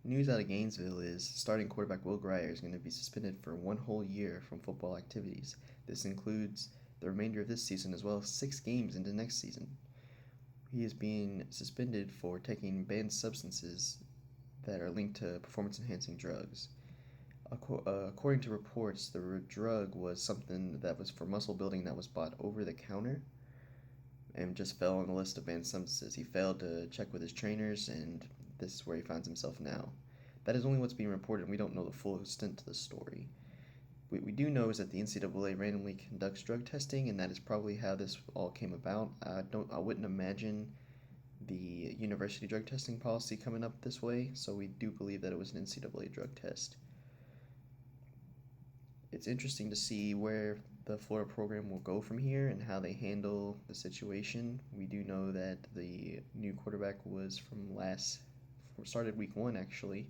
News out of Gainesville is starting quarterback Will Grier is going to be suspended for one whole year from football activities. This includes the remainder of this season as well as 6 games into next season. He is being suspended for taking banned substances that are linked to performance-enhancing drugs. According to reports, the drug was something that was for muscle building that was bought over the counter and just fell on the list of banned substances. He failed to check with his trainers, and this is where he finds himself now. That is only what's being reported, and we don't know the full extent to the story. What we do know is that the NCAA randomly conducts drug testing, and that is probably how this all came about. I wouldn't imagine the university drug testing policy coming up this way, so we do believe that it was an NCAA drug test. It's interesting to see where the Florida program will go from here and how they handle the situation. We do know that the new quarterback was started week 1 actually,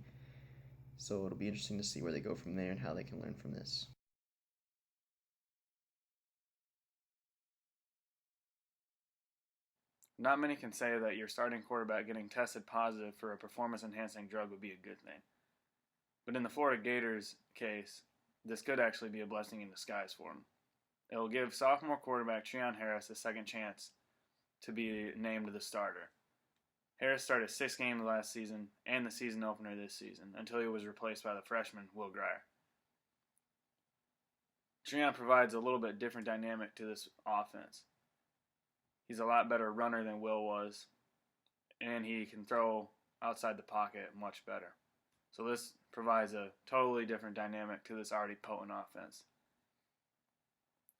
so it'll be interesting to see where they go from there and how they can learn from this. Not many can say that your starting quarterback getting tested positive for a performance-enhancing drug would be a good thing. But in the Florida Gators case, this could actually be a blessing in disguise for him. It will give sophomore quarterback Treon Harris a second chance to be named the starter. Harris started 6 games last season and the season opener this season until he was replaced by the freshman Will Grier. Treon provides a little bit different dynamic to this offense. He's a lot better runner than Will was, and he can throw outside the pocket much better. So this provides a totally different dynamic to this already potent offense.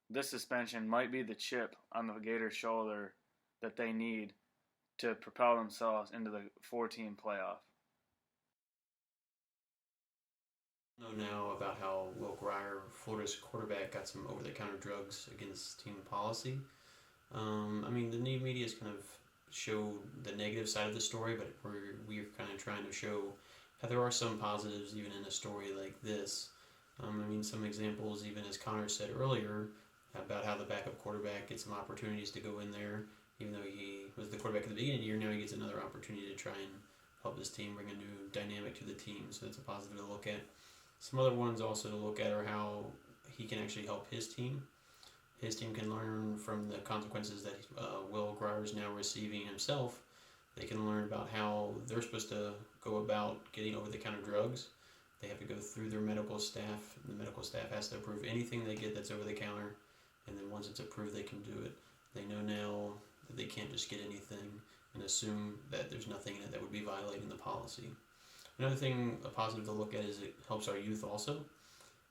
This suspension might be the chip on the Gators' shoulder that they need to propel themselves into the 4-team playoff. Know now about how Will Grier, Florida's quarterback, got some over-the-counter drugs against team policy. The new media has kind of showed the negative side of the story, but we're kind of trying to show how there are some positives even in a story like this. Some examples, even as Connor said earlier, about how the backup quarterback gets some opportunities to go in there. Even though he was the quarterback at the beginning of the year, now he gets another opportunity to try and help this team, bring a new dynamic to the team. So that's a positive to look at. Some other ones also to look at are how he can actually help his team. His team can learn from the consequences that Will Grier is now receiving himself. They can learn about how they're supposed to go about getting over-the-counter drugs. They have to go through their medical staff. The medical staff has to approve anything they get that's over-the-counter, and then once it's approved, they can do it. They know now that they can't just get anything and assume that there's nothing in it that would be violating the policy. Another thing, a positive to look at, is it helps our youth also.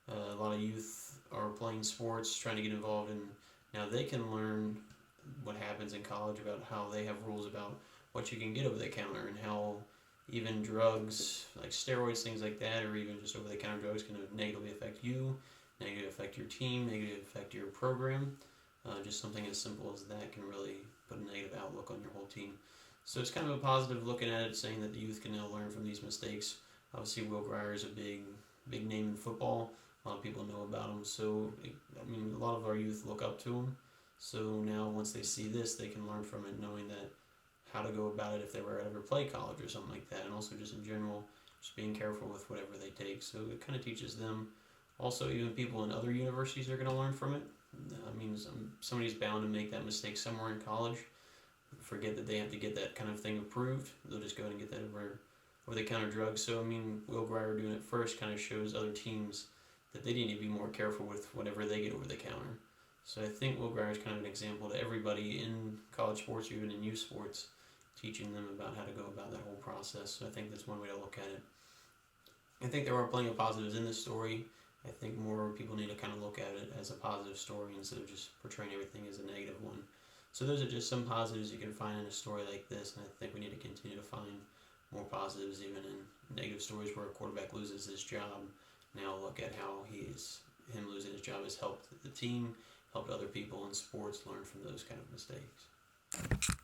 A lot of youth are playing sports, trying to get involved, and now they can learn what happens in college about how they have rules about what you can get over the counter and how even drugs like steroids, things like that, or even just over the counter drugs can negatively affect you, negatively affect your team, negatively affect your program. Just something as simple as that can really put a negative outlook on your whole team. So it's kind of a positive looking at it, saying that the youth can now learn from these mistakes. Obviously, Will Grier is a big name in football. A lot of people know about him. So, a lot of our youth look up to him. So now once they see this, they can learn from it, knowing that how to go about it if they were to ever play college or something like that. And also just in general, just being careful with whatever they take. So it kind of teaches them. Also, even people in other universities are going to learn from it. Somebody's bound to make that mistake somewhere in college. Forget that they have to get that kind of thing approved. They'll just go ahead and get that over-the-counter drugs. So, Will Grier doing it first kind of shows other teams that they need to be more careful with whatever they get over the counter. So I think Will Grier is kind of an example to everybody in college sports, or even in youth sports, teaching them about how to go about that whole process. So I think that's one way to look at it. I think there are plenty of positives in this story. I think more people need to kind of look at it as a positive story instead of just portraying everything as a negative one. So those are just some positives you can find in a story like this, and I think we need to continue to find more positives even in negative stories where a quarterback loses his job. Now look at how him losing his job has helped the team, helped other people in sports learn from those kind of mistakes.